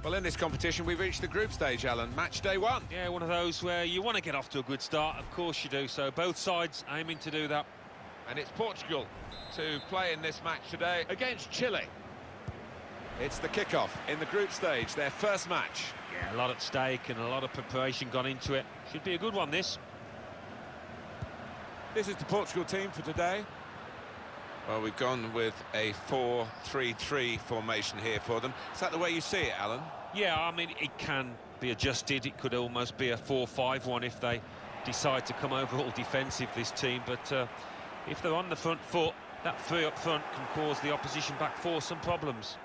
Well, in this competition, we've reached the group stage, Alan. Match day one. Yeah, one of those where you want to get off to a good start. Of course you do. So both sides aiming to do that. And it's Portugal to play in this match today against Chile. It's the kickoff in the group stage, their first match. Yeah, a lot at stake and a lot of preparation gone into it. Should be a good one, this. This is the Portugal team for today. Well, we've gone with a 4-3-3 formation here for them. Is that the way you see it, Alan? Yeah, I mean, it can be adjusted. It could almost be a 4-5-1 if they decide to come over all defensive, this team. But if they're on the front foot, that three up front can cause the opposition back four some problems.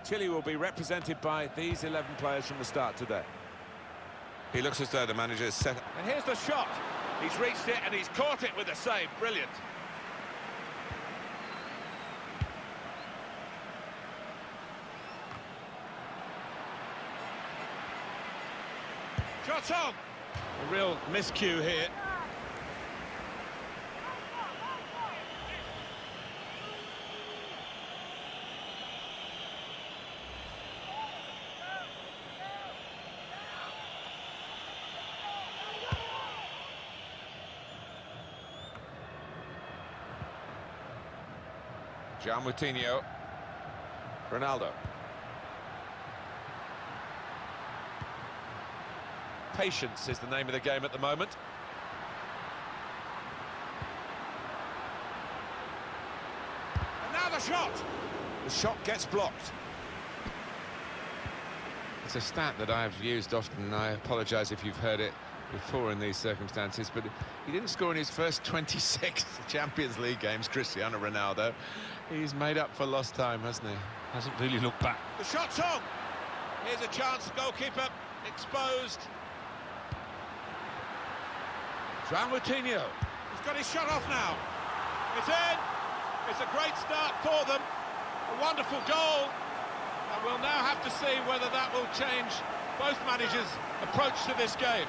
Chile will be represented by these 11 players from the start today. He looks as though the manager is set. And here's the shot. He's reached it and he's caught it with a save. Brilliant. Shot on! A real miscue here. Moutinho. Ronaldo. Patience is the name of the game at the moment. And now the shot! The shot gets blocked. It's a stat that I've used often, and I apologise if you've heard it before in these circumstances, but he didn't score in his first 26 Champions League games, Cristiano Ronaldo. He's made up for lost time, hasn't he? Hasn't really looked back. The shot's on! Here's a chance, goalkeeper exposed. Moutinho. He's got his shot off now. It's in! It's a great start for them. A wonderful goal. And we'll now have to see whether that will change both managers' approach to this game.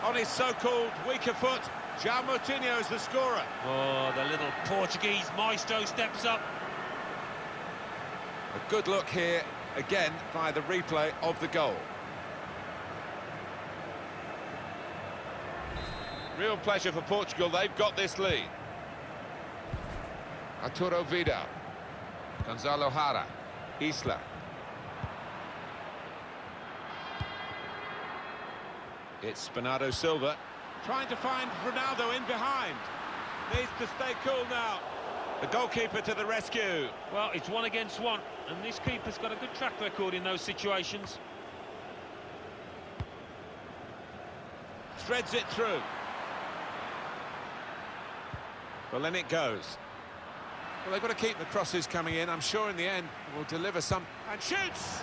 On his so-called weaker foot, Moutinho is the scorer. Oh, the little Portuguese maestro steps up. A good look here, again, by the replay of the goal. Real pleasure for Portugal, they've got this lead. Arturo Vidal. Gonzalo Jara. Isla. It's Bernardo Silva trying to find Ronaldo in behind. Needs to stay cool now. The goalkeeper to the rescue. Well, it's one against one, and this keeper's got a good track record in those situations. Threads it through. Well, in it goes. Well, they've got to keep the crosses coming in. I'm sure in the end will deliver some. And shoots!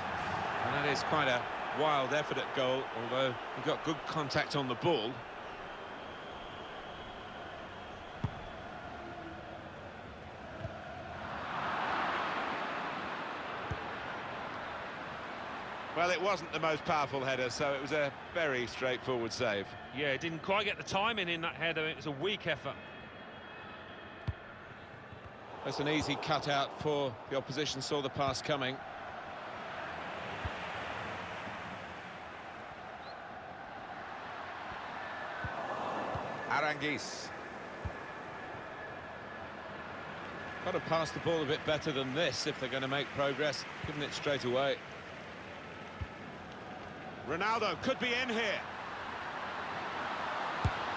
And that is quite a wild effort at goal, although he got good contact on the ball. Well, it wasn't the most powerful header, so it was a very straightforward save. Yeah, didn't quite get the timing in that header. It was a weak effort. That's an easy cutout for the opposition, saw the pass coming. Aranguiz. Got to pass the ball a bit better than this if they're going to make progress, giving it straight away. Ronaldo could be in here.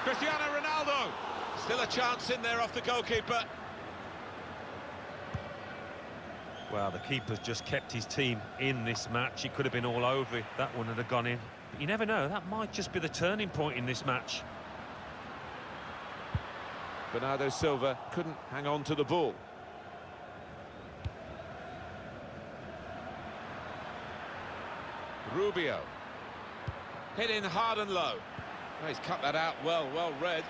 Cristiano Ronaldo. Still a chance in there off the goalkeeper. Well, the keeper's just kept his team in this match. He could have been all over if that one had gone in. But you never know, that might just be the turning point in this match. Bernardo Silva couldn't hang on to the ball. Rubio. Hit in hard and low. Oh, he's cut that out well read.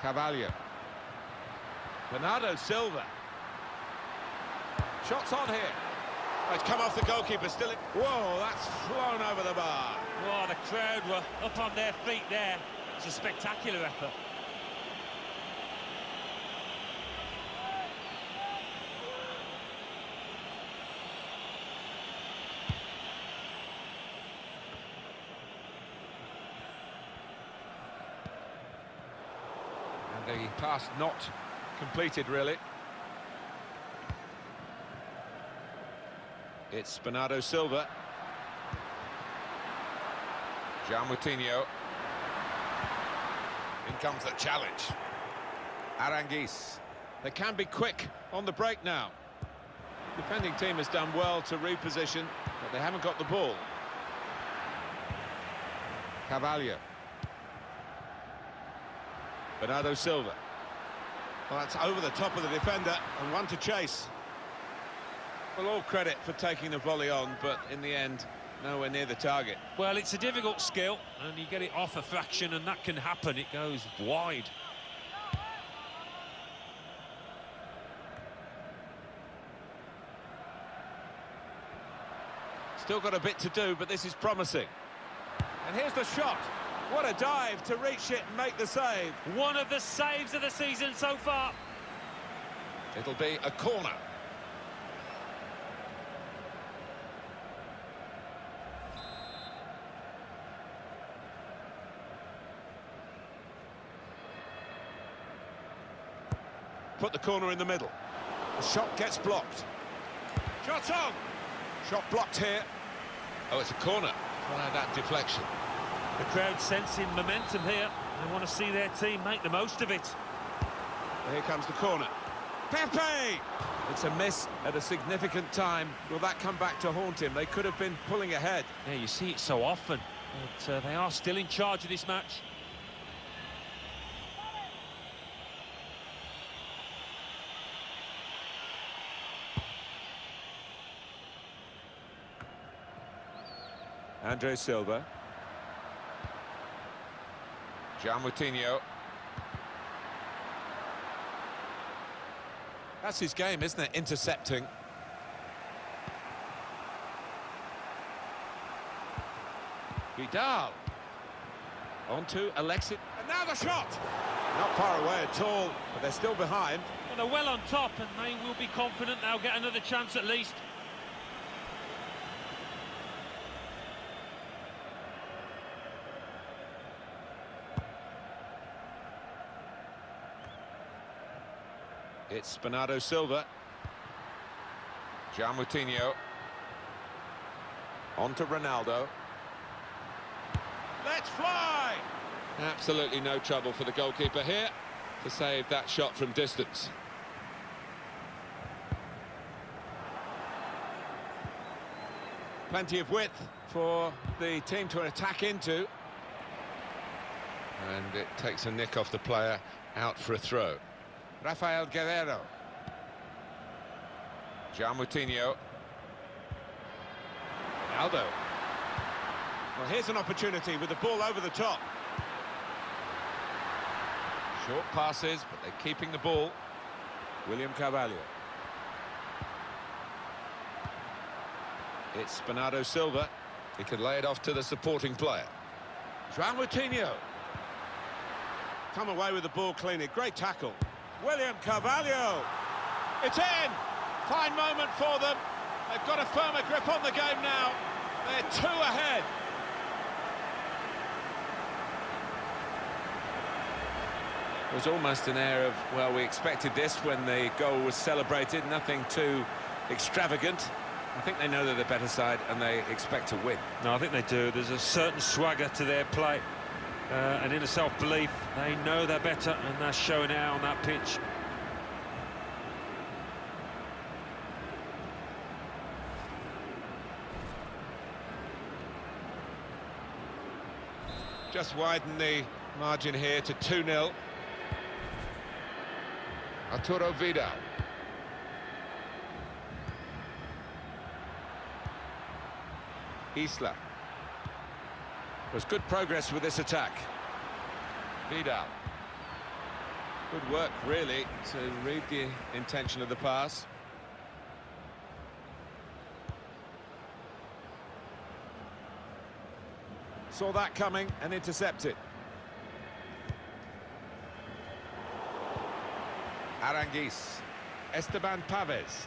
Carvalho. Bernardo Silva. Shots on here. Oh, it's come off the goalkeeper, still... Whoa, that's flown over the bar. Oh, the crowd were up on their feet there. It's a spectacular effort. And the pass not completed, really. It's Bernardo Silva. João Moutinho. In comes the challenge. Aranguiz. They can be quick on the break now. The defending team has done well to reposition, but they haven't got the ball. Carvalho. Bernardo Silva. Well, that's over the top of the defender, and one to chase. Well, all credit for taking the volley on, but in the end, nowhere near the target. Well, it's a difficult skill, and you get it off a fraction, and that can happen. It goes wide. Still got a bit to do, but this is promising. And here's the shot. What a dive to reach it and make the save. One of the saves of the season so far. It'll be a corner. Put the corner in the middle. The shot gets blocked. Shot on! Shot blocked here. Oh, it's a corner. Try that deflection. The crowd sensing momentum here. They want to see their team make the most of it. Here comes the corner. Pepe! It's a miss at a significant time. Will that come back to haunt him? They could have been pulling ahead. Yeah, you see it so often. But they are still in charge of this match. Andre Silva. João Moutinho. That's his game, isn't it? Intercepting. Vidal. On to Alexis. And now the shot! Not far away at all, but they're still behind. Well, they're well on top, and they will be confident they'll get another chance at least. It's Bernardo Silva. João Moutinho. On to Ronaldo. Let's fly! Absolutely no trouble for the goalkeeper here to save that shot from distance. Plenty of width for the team to attack into. And it takes a nick off the player, out for a throw. Rafael Guerreiro. João Moutinho. Ronaldo. Well, here's an opportunity with the ball over the top. Short passes, but they're keeping the ball. William Carvalho. It's Bernardo Silva. He could lay it off to the supporting player. João Moutinho. Come away with the ball cleanly. Great tackle. William Carvalho. It's in. Fine moment for them. They've got a firmer grip on the game now. They're 2 ahead. It was almost an air of, well, we expected this when the goal was celebrated. Nothing too extravagant. I think they know they're the better side and they expect to win. No, I think they do. There's a certain swagger to their play. And in a self-belief, they know they're better, and they're showing it out on that pitch. Just widen the margin here to 2-0. Arturo Vidal. Isla. There's good progress with this attack. Vidal. Good work, really, to read the intention of the pass. Saw that coming and intercepted. Aranguiz. Esteban Pavez.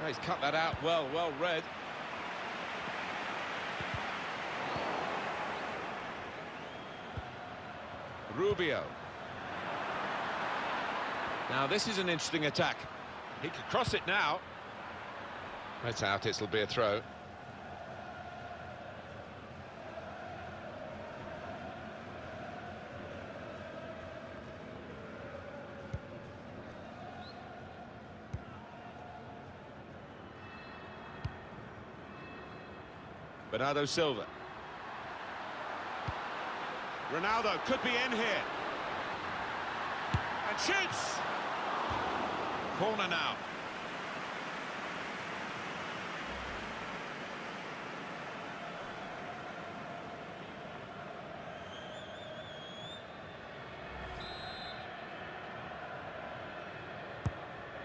Oh, he's cut that out well read. Rubio. Now this is an interesting attack. He could cross it now. It's out, it'll be a throw. Bernardo Silva. Ronaldo could be in here. And shoots! Corner now.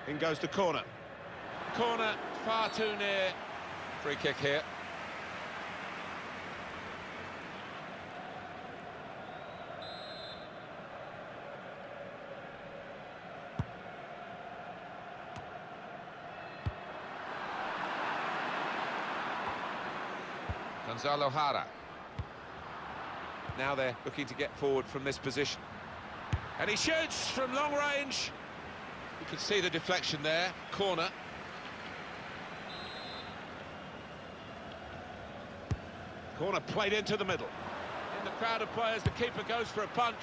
In goes the corner. Corner far too near. Free kick here. Gonzalo Jara. Now they're looking to get forward from this position. And he shoots from long range. You can see the deflection there. Corner. Corner played into the middle. In the crowd of players, the keeper goes for a punch.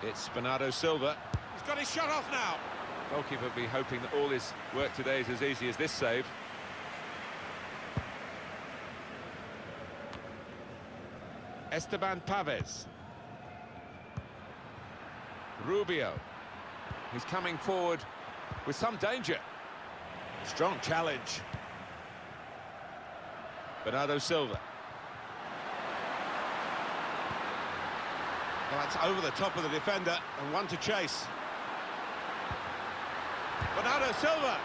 It's Bernardo Silva. He's got his shot off now. Goalkeeper will be hoping that all his work today is as easy as this save. Esteban Pavez. Rubio. He's coming forward with some danger. Strong challenge. Bernardo Silva. Well, that's over the top of the defender and one to chase. Bernardo Silva.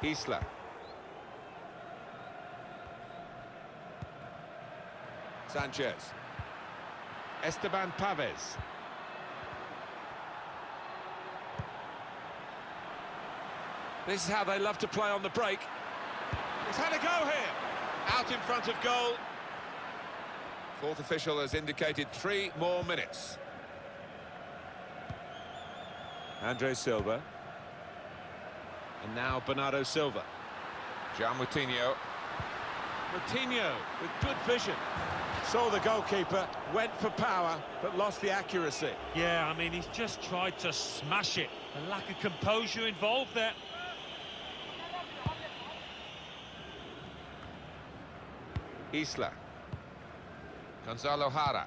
Isla. Sanchez. Esteban Pavez. This is how they love to play on the break. He's had a go here. Out in front of goal. Fourth official has indicated 3 more minutes. Andre Silva. And now Bernardo Silva. João Moutinho. Moutinho with good vision. Saw the goalkeeper, went for power, but lost the accuracy. Yeah, I mean, he's just tried to smash it. A lack of composure involved there. Isla. Gonzalo Jara.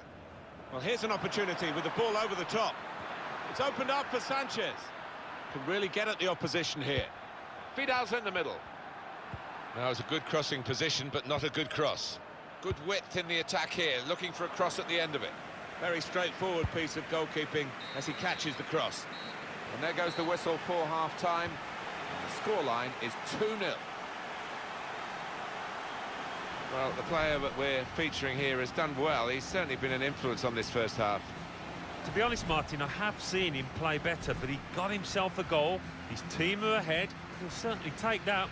Well, here's an opportunity with the ball over the top. It's opened up for Sanchez. Can really get at the opposition here. Vidal's in the middle. That was a good crossing position, but not a good cross. Good width in the attack here, looking for a cross at the end of it. Very straightforward piece of goalkeeping as he catches the cross. And there goes the whistle for half-time. The scoreline is 2-0. Well, the player that we're featuring here has done well. He's certainly been an influence on this first half. To be honest, Martin, I have seen him play better, but he got himself a goal. His team are ahead. He'll certainly take that.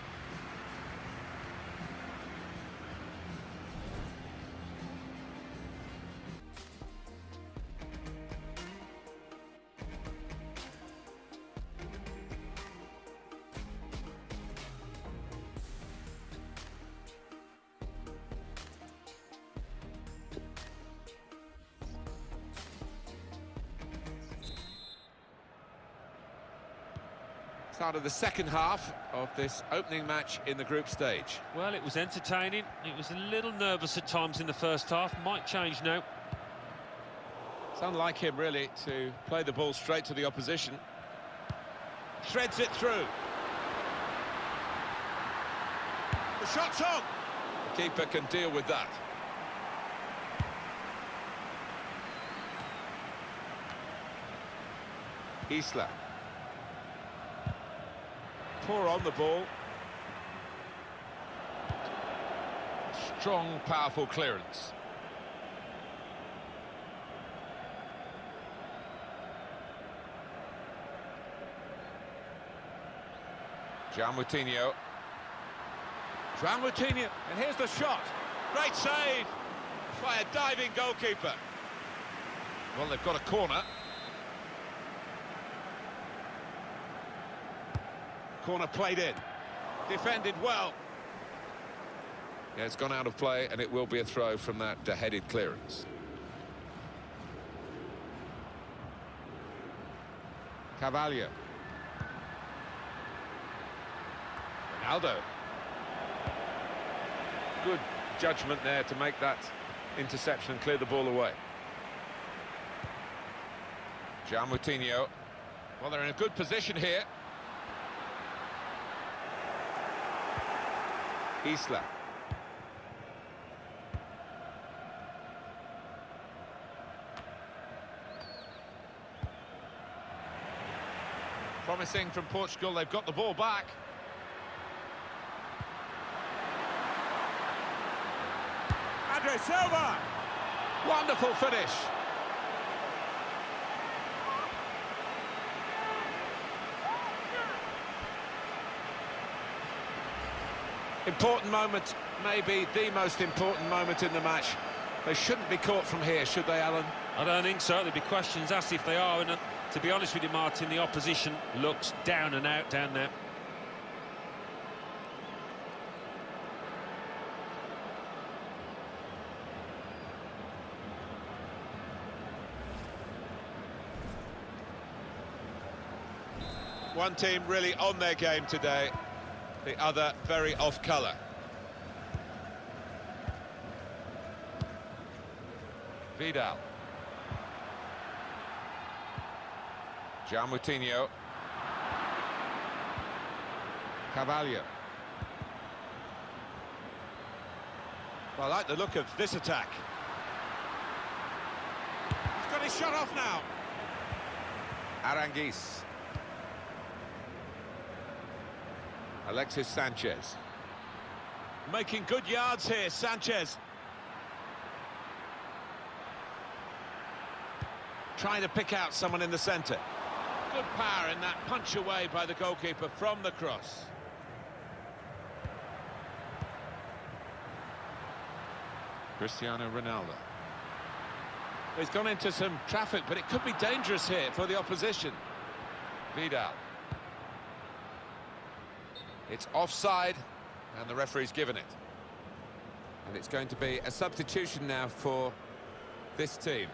Start of the second half of this opening match in the group stage. Well, it was entertaining. It was a little nervous at times in the first half. Might change now. It's unlike him, really, to play the ball straight to the opposition. Threads it through. The shot's on. The keeper can deal with that. Isla. Poor on the ball. Strong, powerful clearance. Moutinho. Moutinho, and here's the shot. Great save by a diving goalkeeper. Well, they've got a corner. Corner played in. Defended well. Yeah, it's gone out of play, and it will be a throw from that headed clearance. Carvalho. Ronaldo. Good judgment there to make that interception and clear the ball away. Moutinho. Well, they're in a good position here. Isla. Promising from Portugal, they've got the ball back. Andre Silva! Wonderful finish. Important moment, maybe the most important moment in the match. They shouldn't be caught from here, should they, Alan? I don't think so. There'll be questions asked if they are, and to be honest with you, Martin, the opposition looks down and out down there. One team really on their game today, the other very off colour. Vidal. Moutinho. Carvalho. Well, I like the look of this attack. He's got his shot off now. Aranguiz. Alexis Sanchez. Making good yards here, Sanchez. Trying to pick out someone in the centre. Good power in that punch away by the goalkeeper from the cross. Cristiano Ronaldo. He's gone into some traffic, but it could be dangerous here for the opposition. Vidal. It's offside, and the referee's given it. And it's going to be a substitution now for this team.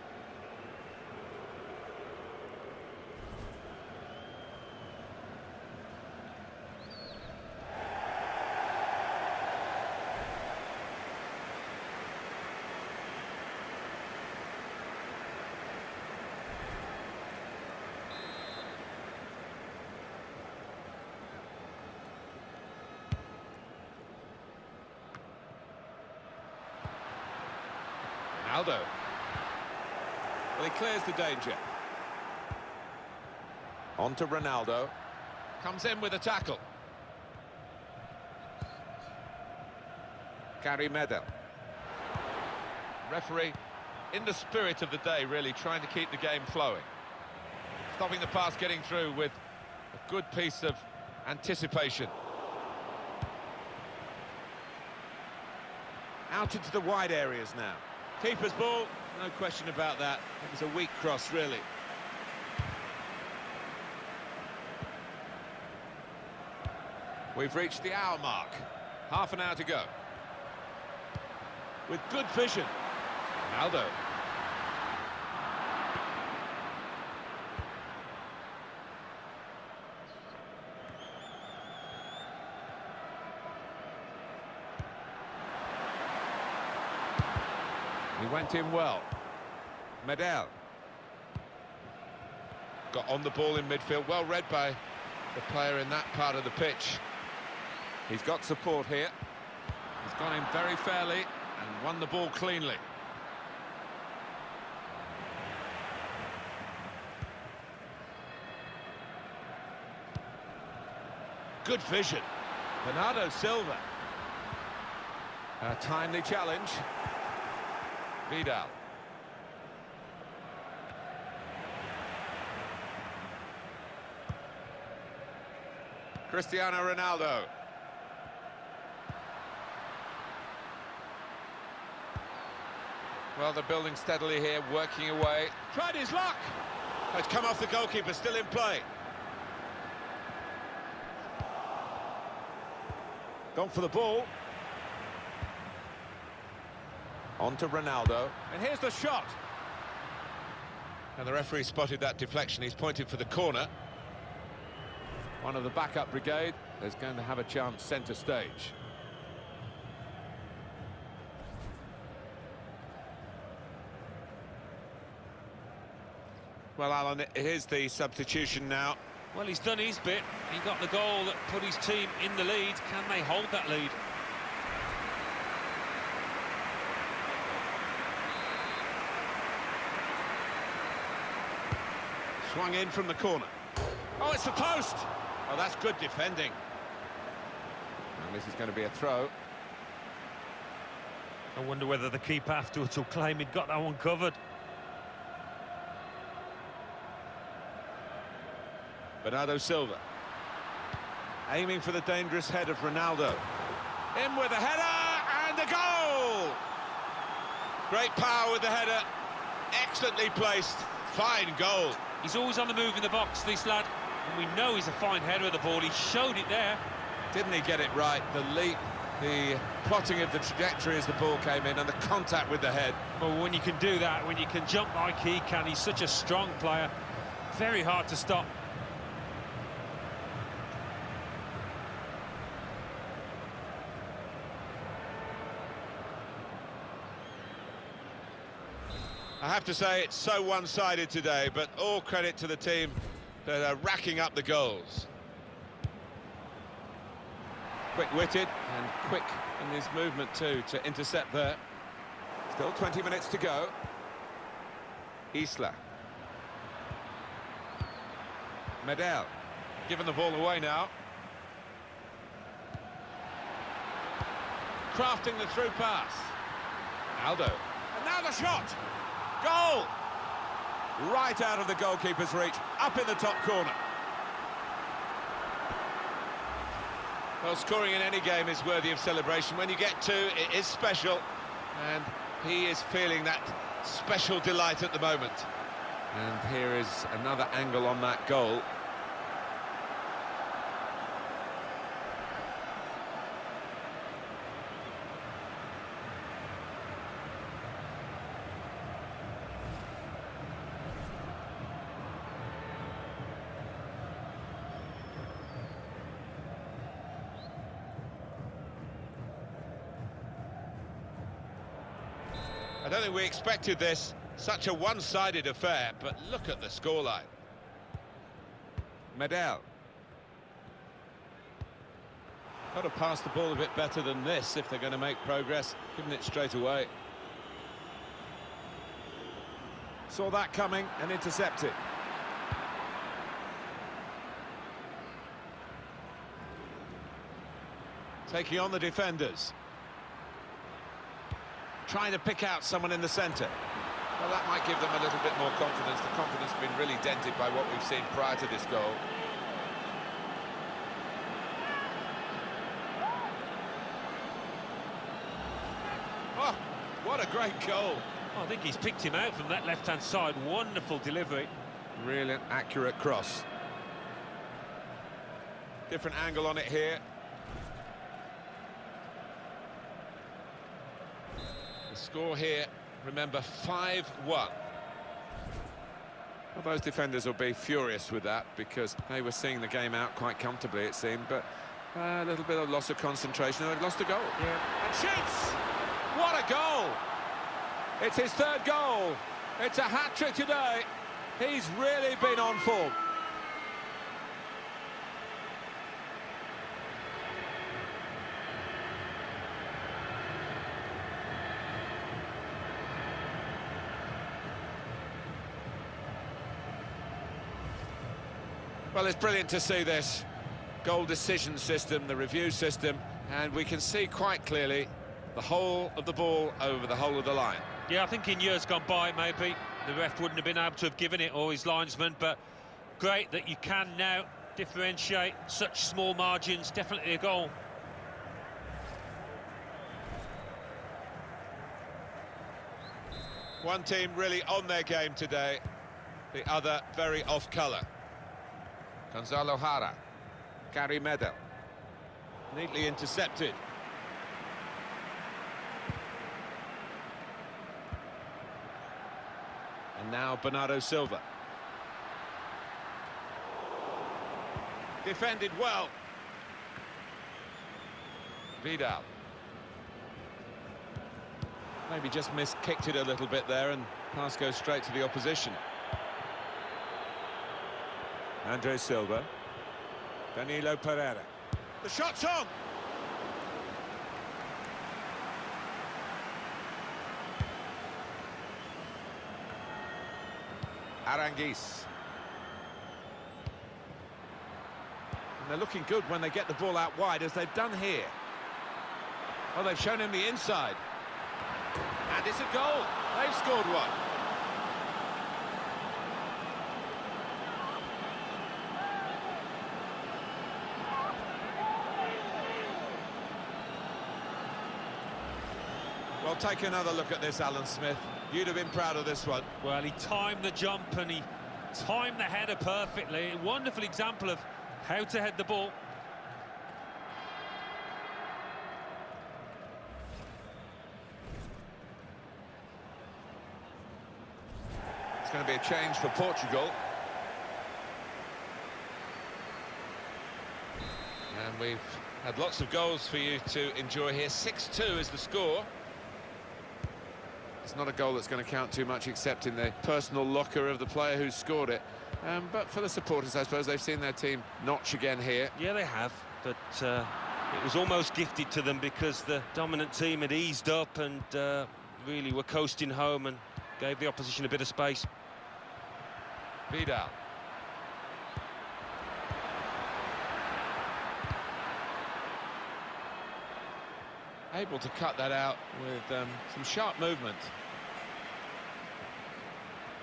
Ronaldo. Well, he clears the danger. On to Ronaldo. Comes in with a tackle. Gary Medel. Referee in the spirit of the day, really trying to keep the game flowing. Stopping the pass getting through with a good piece of anticipation. Out into the wide areas now. Keeper's ball, no question about that. It was a weak cross, really. We've reached the hour mark. Half an hour to go. With good vision. Ronaldo. He went in well. Medel. Got on the ball in midfield. Well read by the player in that part of the pitch. He's got support here. He's gone in very fairly and won the ball cleanly. Good vision. Bernardo Silva. A timely challenge. Vidal. Cristiano Ronaldo. Well, they're building steadily here, working away. Tried his luck. Oh, it's come off the goalkeeper, still in play. Gone for the ball. On to Ronaldo. And here's the shot. And the referee spotted that deflection. He's pointed for the corner. One of the backup brigade is going to have a chance centre stage. Well, Alan, here's the substitution now. Well, he's done his bit. He got the goal that put his team in the lead. Can they hold that lead? Swung in from the corner. Oh, it's the post! Oh, that's good defending. And this is going to be a throw. I wonder whether the keeper afterwards will claim he'd got that one covered. Bernardo Silva. Aiming for the dangerous head of Ronaldo. In with a header, and a goal! Great power with the header. Excellently placed. Fine goal. He's always on the move in the box, this lad. And we know he's a fine header of the ball. He showed it there. Didn't he get it right? The leap, the plotting of the trajectory as the ball came in, and the contact with the head. Well, when you can do that, when you can jump like he can, he's such a strong player. Very hard to stop. I have to say, it's so one-sided today, but all credit to the team that are racking up the goals. Quick-witted and quick in his movement too to intercept there. Still 20 minutes to go. Isla. Medel. Giving the ball away now. Crafting the through pass. Aldo. And now the shot! Goal! Right out of the goalkeeper's reach, up in the top corner. Well, scoring in any game is worthy of celebration. When you get two, it is special, and he is feeling that special delight at the moment. And here is another angle on that goal. I don't think we expected this, such a one-sided affair, but look at the scoreline. Medel. Got to pass the ball a bit better than this if they're going to make progress, giving it straight away. Saw that coming and intercepted. Taking on the defenders. Trying to pick out someone in the centre. Well, that might give them a little bit more confidence. The confidence has been really dented by what we've seen prior to this goal. Oh, what a great goal. I think he's picked him out from that left-hand side. Wonderful delivery. Really accurate cross. Different angle on it here. The score here, remember, 5-1. Well, those defenders will be furious with that because they were seeing the game out quite comfortably, it seemed, but a little bit of loss of concentration, and they've lost a goal. Yeah. And shoots! What a goal! It's his third goal. It's a hat-trick today. He's really been on form. Well, it's brilliant to see this goal decision system, the review system, and we can see quite clearly the whole of the ball over the whole of the line. Yeah, I think in years gone by, maybe the ref wouldn't have been able to have given it, or his linesman, but great that you can now differentiate such small margins. Definitely a goal. One team really on their game today, the other very off colour. Gonzalo Jara, Gary Medel, neatly intercepted. And now Bernardo Silva. Defended well. Vidal. Maybe just kicked it a little bit there, and pass goes straight to the opposition. Andre Silva. Danilo Pereira. The shot's on! Aranguiz. And they're looking good when they get the ball out wide, as they've done here. Well, they've shown him the inside. And it's a goal. They've scored one. Well, take another look at this, Alan Smith. You'd have been proud of this one. Well, he timed the jump and he timed the header perfectly. A wonderful example of how to head the ball. It's going to be a change for Portugal. And we've had lots of goals for you to enjoy here. 6-2 is the score. It's not a goal that's going to count too much, except in the personal locker of the player who scored it. But for the supporters, I suppose, they've seen their team notch again here. Yeah, they have, but it was almost gifted to them because the dominant team had eased up and really were coasting home and gave the opposition a bit of space. Vidal. Able to cut that out with some sharp movement.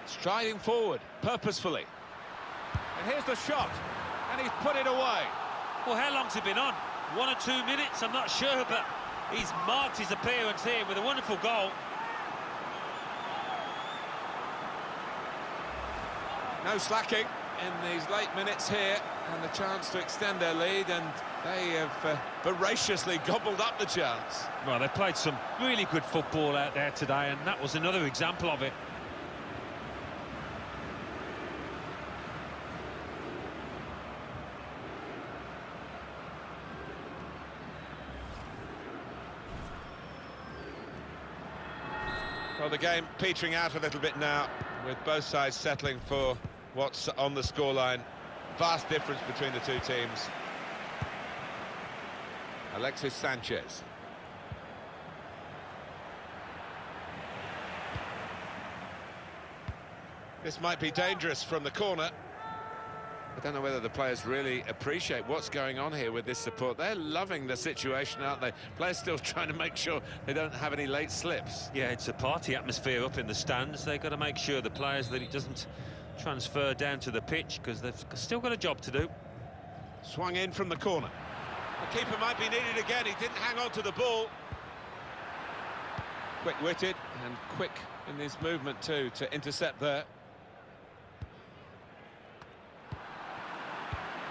Striding forward, purposefully. And here's the shot, and he's put it away. Well, how long's he been on? 1 or 2 minutes, I'm not sure, but he's marked his appearance here with a wonderful goal. No slacking in these late minutes here, and the chance to extend their lead, and they have voraciously gobbled up the chance. Well, they played some really good football out there today, and that was another example of it. Well, the game petering out a little bit now, with both sides settling for what's on the scoreline. Vast difference between the two teams. Alexis Sanchez. This might be dangerous from the corner. I don't know whether the players really appreciate what's going on here with this support. They're loving the situation, aren't they? Players still trying to make sure they don't have any late slips. Yeah, it's a party atmosphere up in the stands. They've got to make sure, the players, that it doesn't transfer down to the pitch, because they've still got a job to do. Swung in from the corner. The keeper might be needed again. He didn't hang on to the ball. Quick-witted and quick in his movement too to intercept there.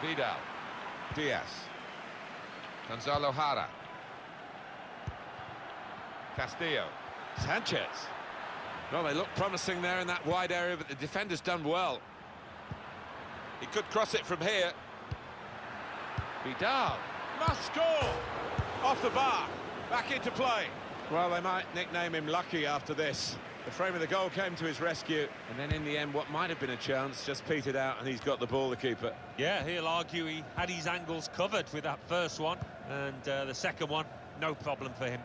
Vidal, Diaz, Gonzalo Jara, Castillo, Sanchez. Well, they look promising there in that wide area, but the defender's done well. He could cross it from here. Vidal must score! Off the bar, back into play. Well, they might nickname him Lucky after this. The frame of the goal came to his rescue, and then in the end, what might have been a chance just petered out, and he's got the ball, the keeper. Yeah, he'll argue he had his angles covered with that first one, and the second one, no problem for him.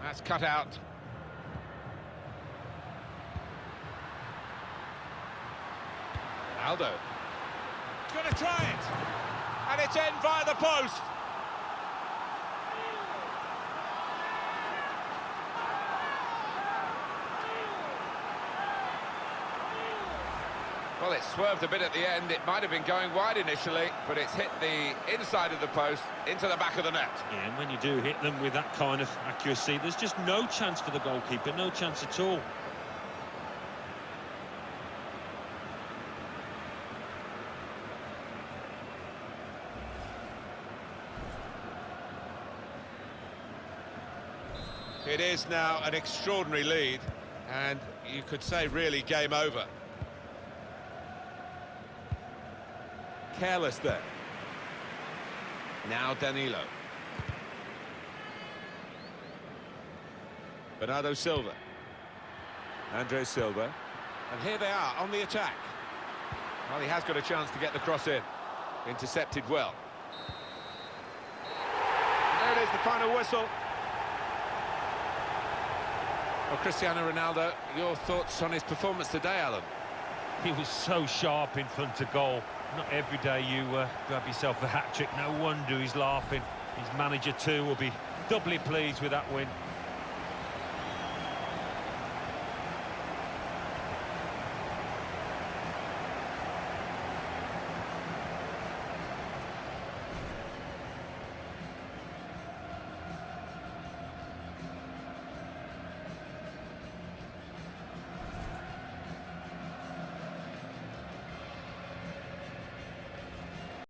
That's cut out. Ronaldo. He's going to try it. And it's in via the post. Well, it swerved a bit at the end. It might have been going wide initially, but it's hit the inside of the post into the back of the net. Yeah, and when you do hit them with that kind of accuracy, there's just no chance for the goalkeeper, no chance at all. It is now an extraordinary lead, and you could say really game over. Careless there. Now Danilo. Bernardo Silva. Andre Silva. And here they are on the attack. Well, he has got a chance to get the cross in. Intercepted well. There it is, the final whistle. Well, Cristiano Ronaldo, your thoughts on his performance today, Alan? He was so sharp in front of goal. Not every day you grab yourself a hat-trick. No wonder he's laughing. His manager too will be doubly pleased with that win.